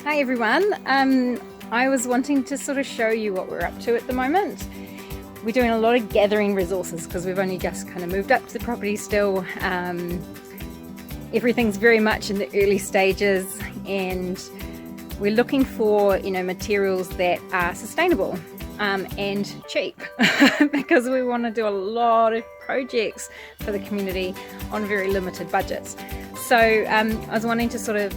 Hi everyone, I was wanting to sort of show you what we're up to at the moment. We're doing a lot of gathering resources because we've only just kind of moved up to the property still. Everything's very much in the early stages and we're looking for, materials that are sustainable and cheap because we want to do a lot of projects for the community on very limited budgets. So I was wanting to sort of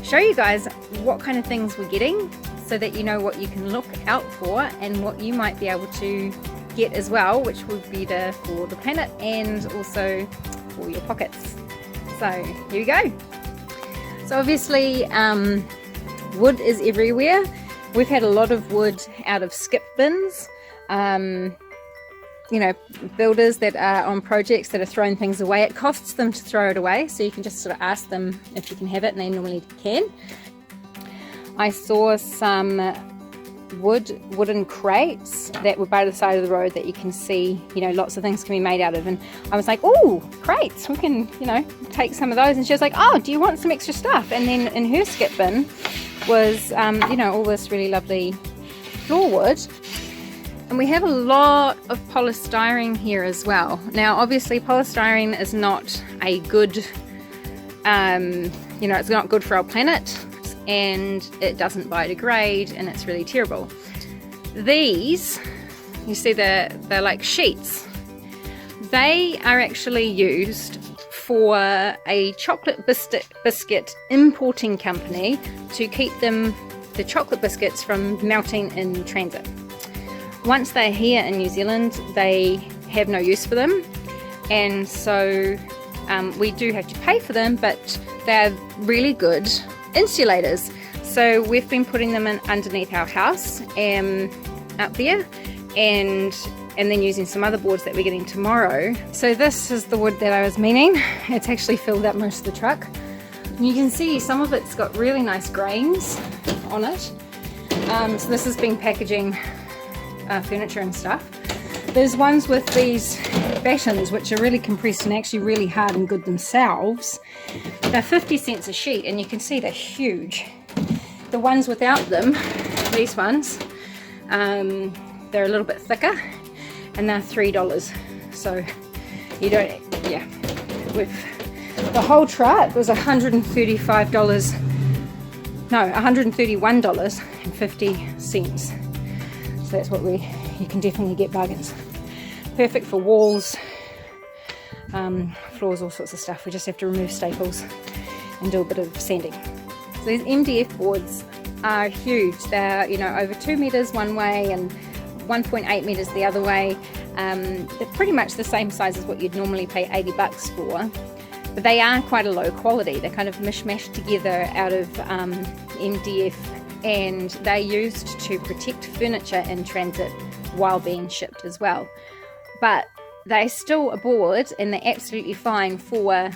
show you guys what kind of things we're getting so that you know what you can look out for and what you might be able to get as well, which would be better for the planet and also for your pockets. So here we go. So obviously wood is everywhere. We've had a lot of wood out of skip bins. Builders that are on projects that are throwing things away, it costs them to throw it away, so you can just sort of ask them if you can have it and they normally can. I saw some wooden crates that were by the side of the road that you can see, lots of things can be made out of, and I was like, oh, crates, we can, take some of those. And she was like, oh, do you want some extra stuff? And then in her skip bin was, all this really lovely floor wood. And we have a lot of polystyrene here as well. Now, obviously, polystyrene is not a good, it's not good for our planet, and it doesn't biodegrade, and it's really terrible. These, you see, they're like sheets. They are actually used for a chocolate biscuit importing company to keep the chocolate biscuits from melting in transit. Once they're here in New Zealand, they have no use for them, and so we do have to pay for them, but they're really good insulators. So we've been putting them in underneath our house up there, and then using some other boards that we're getting tomorrow. So this is the wood that I was meaning. It's actually filled up most of the truck. And you can see some of it's got really nice grains on it. So this has been packaging furniture and stuff. There's ones with these battens which are really compressed and actually really hard and good themselves. They're 50 cents a sheet, and you can see they're huge. The ones without them, these ones, they're a little bit thicker, and they're $3. So you don't, with the whole truck was $131.50. So that's what you can definitely get bargains. Perfect for walls, floors, all sorts of stuff. We just have to remove staples and do a bit of sanding. So these MDF boards are huge. They're over 2 meters one way and 1.8 meters the other way. They're pretty much the same size as what you'd normally pay $80 for, but they are quite a low quality. They're kind of mishmashed together out of MDF, and they're used to protect furniture in transit while being shipped as well. But they're still a board, and they're absolutely fine for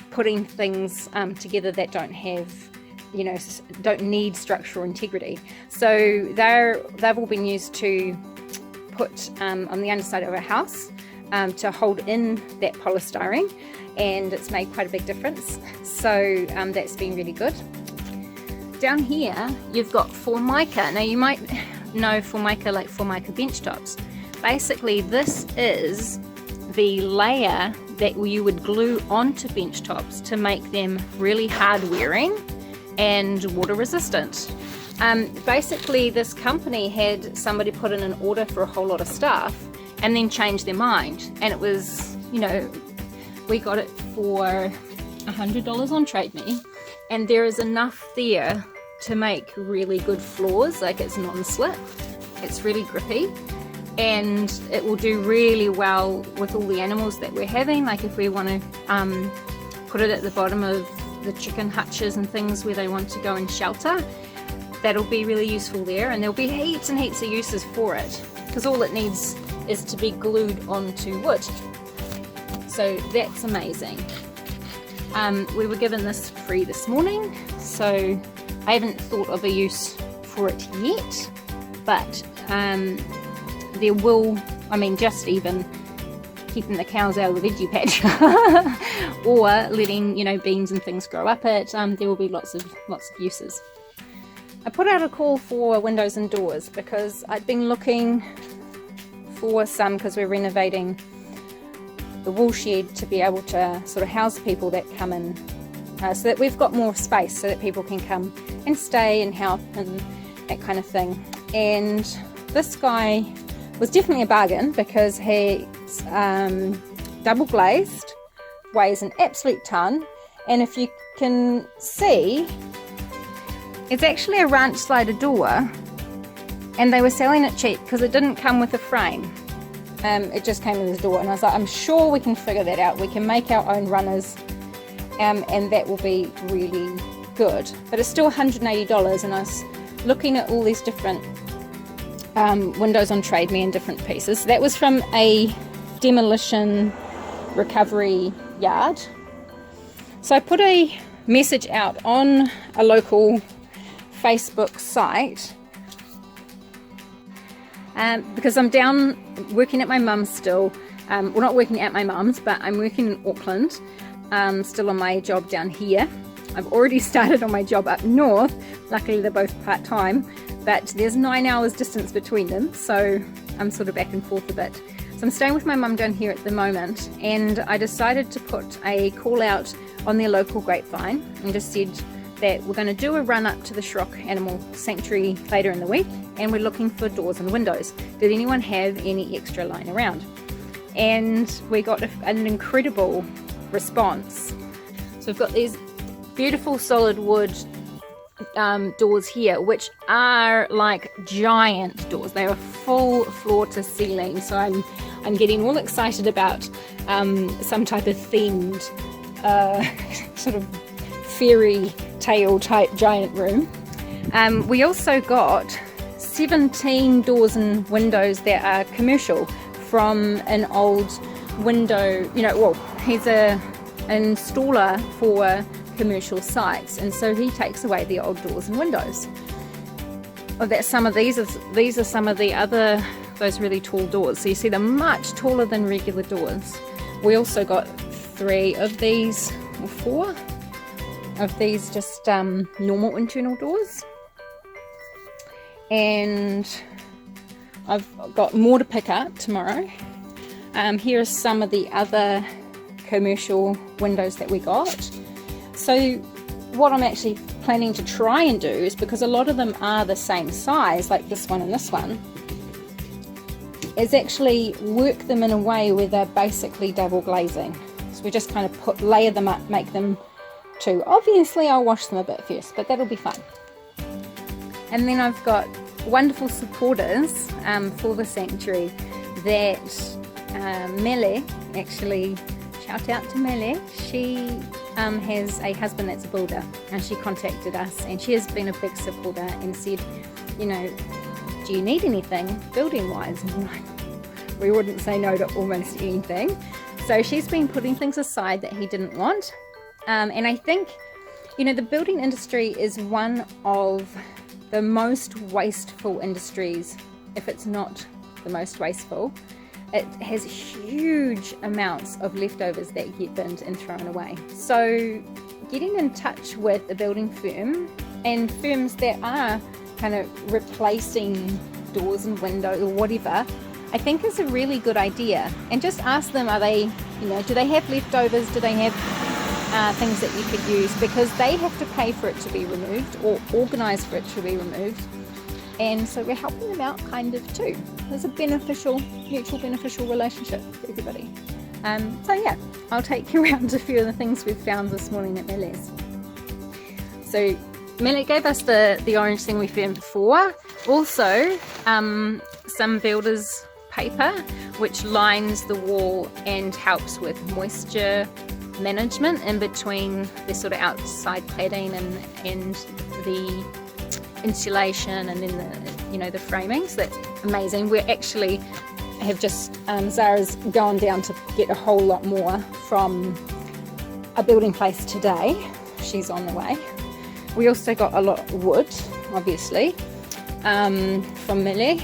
putting things together that don't have, don't need structural integrity. So they've all been used to put on the underside of a house to hold in that polystyrene, and it's made quite a big difference. So that's been really good. Down here you've got Formica. Now you might know Formica like Formica bench tops. Basically this is the layer that you would glue onto bench tops to make them really hard wearing and water resistant. Basically this company had somebody put in an order for a whole lot of stuff and then change their mind, and it was, we got it for $100 on Trade Me, and there is enough there to make really good floors. Like, it's non-slip, it's really grippy, and it will do really well with all the animals that we're having. Like if we want to put it at the bottom of the chicken hutches and things where they want to go and shelter, that'll be really useful there, and there'll be heaps and heaps of uses for it because all it needs is to be glued onto wood. So that's amazing. We were given this free this morning, so I haven't thought of a use for it yet, but there will, just even keeping the cows out of the veggie patch or letting beans and things grow up it, there will be lots of uses. I put out a call for windows and doors because I'd been looking for some, because we're renovating the wool shed to be able to sort of house people that come in, so that we've got more space so that people can come and stay and help and that kind of thing. And this guy was definitely a bargain because he's double glazed, weighs an absolute ton, and if you can see, it's actually a ranch slider door, and they were selling it cheap because it didn't come with a frame. It just came with the door, and I was like, I'm sure we can figure that out. We can make our own runners, and that will be really good. But it's still $180, and I was looking at all these different windows on Trade Me in different pieces. That was from a demolition recovery yard. So I put a message out on a local Facebook site, because I'm down working at my mum's still. Well, not working at my mum's, but I'm working in Auckland, still on my job down here. I've already started on my job up north. Luckily they're both part-time, but there's 9 hours distance between them, so I'm sort of back and forth a bit. So I'm staying with my mum down here at the moment, and I decided to put a call out on their local grapevine and just said that we're going to do a run up to the Sherock Animal Sanctuary later in the week, and we're looking for doors and windows. Did anyone have any extra lying around? And we got an incredible response. So we've got these beautiful solid wood doors here, which are like giant doors. They are full floor to ceiling, so I'm getting all excited about some type of themed sort of fairy tale type giant room. We also got 17 doors and windows that are commercial from an old window, well, he's an installer for commercial sites, and so he takes away the old doors and windows. These are some of the other, those really tall doors. So you see they're much taller than regular doors. We also got 3 of these, or 4 of these just normal internal doors, and I've got more to pick up tomorrow. Here are some of the other commercial windows that we got. So what I'm actually planning to try and do is, because a lot of them are the same size, like this one and this one, is actually work them in a way where they're basically double glazing. So we just kind of layer them up, make them 2. Obviously I'll wash them a bit first, but that'll be fun. And then I've got wonderful supporters for the sanctuary that Mele, actually, shout out to Mele, she has a husband that's a builder, and she contacted us, and she has been a big supporter and said, you know, do you need anything building wise? And we wouldn't say no to almost anything. So she's been putting things aside that he didn't want, and I think, you know, the building industry is one of the most wasteful industries, if it's not the most wasteful. It has huge amounts of leftovers that get binned and thrown away. So getting in touch with a building firm and firms that are kind of replacing doors and windows or whatever, I think is a really good idea. And just ask them, are they, you know, do they have leftovers? Do they have things that you could use? Because they have to pay for it to be removed or organise for it to be removed. And so we're helping them out kind of too. There's a mutual beneficial relationship for everybody. So yeah, I'll take you around a few of the things we've found this morning at Mele's. So Mele gave us the orange thing we found before. Also some builder's paper which lines the wall and helps with moisture management in between the sort of outside cladding and the insulation and then the, you know, the framing. So that's amazing. We actually have just Zara's gone down to get a whole lot more from a building place today. She's on the way. We also got a lot of wood, obviously, from Mele.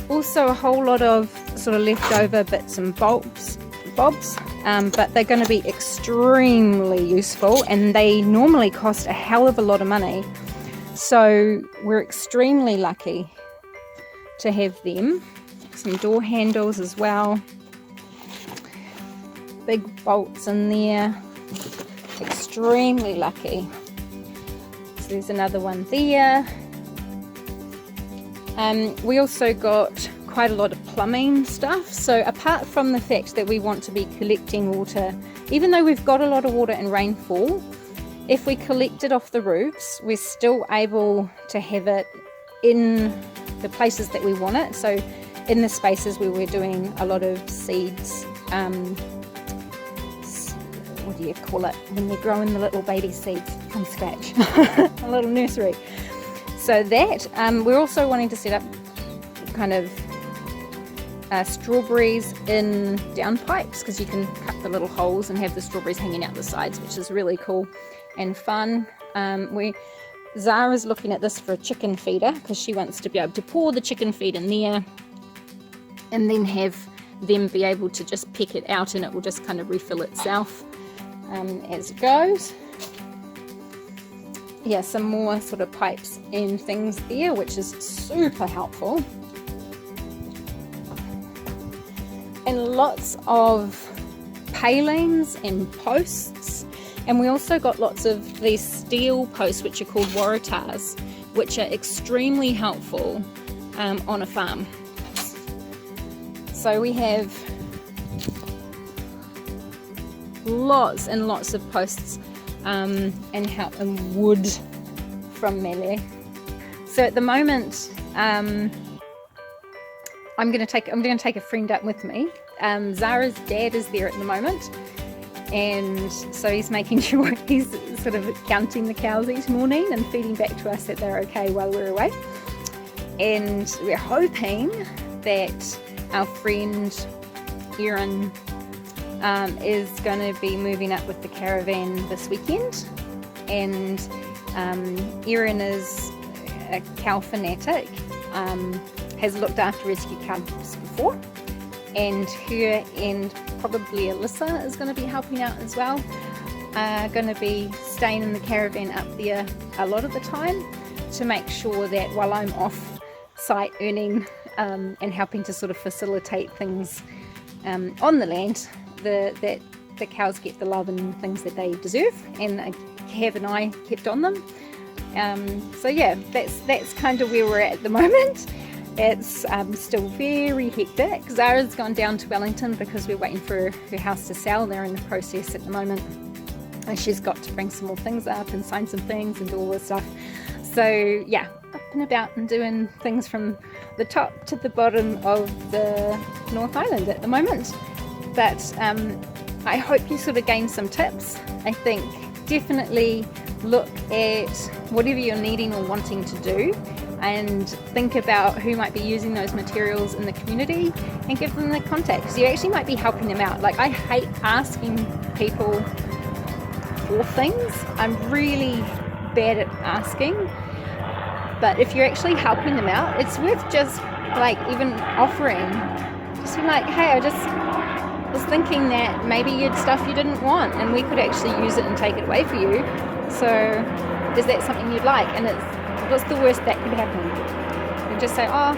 Also a whole lot of sort of leftover bits and bobs, but they're going to be extremely useful, and they normally cost a hell of a lot of money. So we're extremely lucky to have them. Some door handles as well. Big bolts in there. Extremely lucky. So there's another one there. We also got quite a lot of plumbing stuff. So apart from the fact that we want to be collecting water, even though we've got a lot of water in rainfall, if we collect it off the roofs, we're still able to have it in the places that we want it. So in the spaces where we're doing a lot of seeds, what do you call it, when they're growing the little baby seeds from scratch, a little nursery. So that, we're also wanting to set up kind of strawberries in down pipes, because you can cut the little holes and have the strawberries hanging out the sides, which is really cool and fun. Zara's looking at this for a chicken feeder, because she wants to be able to pour the chicken feed in there and then have them be able to just pick it out, and it will just kind of refill itself as it goes. Yeah, some more sort of pipes and things there, which is super helpful. And lots of palings and posts. And we also got lots of these steel posts, which are called waratahs, which are extremely helpful on a farm. So we have lots and lots of posts and wood from Melee. So at the moment, I'm going to take a friend up with me. Zara's dad is there at the moment, and so he's making sure he's sort of counting the cows each morning and feeding back to us that they're okay while we're away. And we're hoping that our friend Erin is going to be moving up with the caravan this weekend. And Erin is a cow fanatic, has looked after rescue cows before, and her and probably Alyssa is going to be helping out as well. Going to be staying in the caravan up there a lot of the time to make sure that while I'm off site earning and helping to sort of facilitate things on the land, that the cows get the love and things that they deserve, and have an eye kept on them. So yeah, that's kind of where we're at the moment. It's still very hectic. Zara's gone down to Wellington because we're waiting for her house to sell. They're in the process at the moment, and she's got to bring some more things up and sign some things and do all this stuff. So yeah, up and about and doing things from the top to the bottom of the North Island at the moment. But I hope you sort of gain some tips. I think definitely look at whatever you're needing or wanting to do, and think about who might be using those materials in the community and give them the contacts. You actually might be helping them out. Like, I hate asking people for things. I'm really bad at asking. But if you're actually helping them out, it's worth just like even offering. Just be like, hey, I just was thinking that maybe you'd stuff you didn't want and we could actually use it and take it away for you. So is that something you'd like? And what's the worst that could happen? You just say, oh,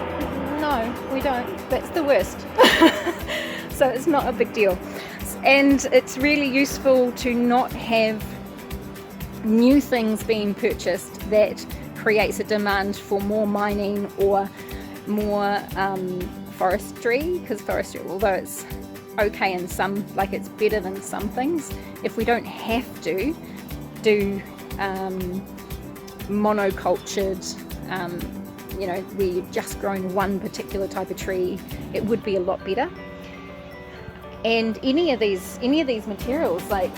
no, we don't. That's the worst. So it's not a big deal. And it's really useful to not have new things being purchased that creates a demand for more mining or more forestry, because forestry, although it's okay in some, like it's better than some things, if we don't have to do monocultured, where you've just grown one particular type of tree, it would be a lot better. And any of these materials, like,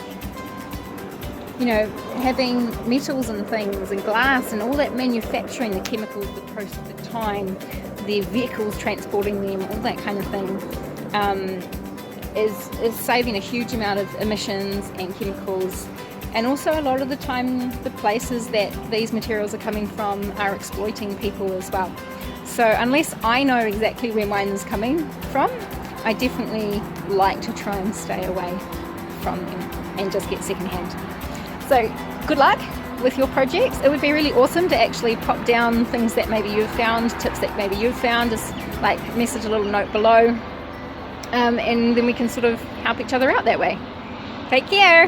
having metals and things and glass and all that manufacturing, the chemicals, the process, the time, the vehicles transporting them, all that kind of thing, is saving a huge amount of emissions and chemicals. And also a lot of the time the places that these materials are coming from are exploiting people as well. So unless I know exactly where mine is coming from, I definitely like to try and stay away from them and just get secondhand. So good luck. with your projects. It would be really awesome to actually pop down things that maybe you've found, tips that maybe you've found, just like message a little note below, and then we can sort of help each other out that way. Take care.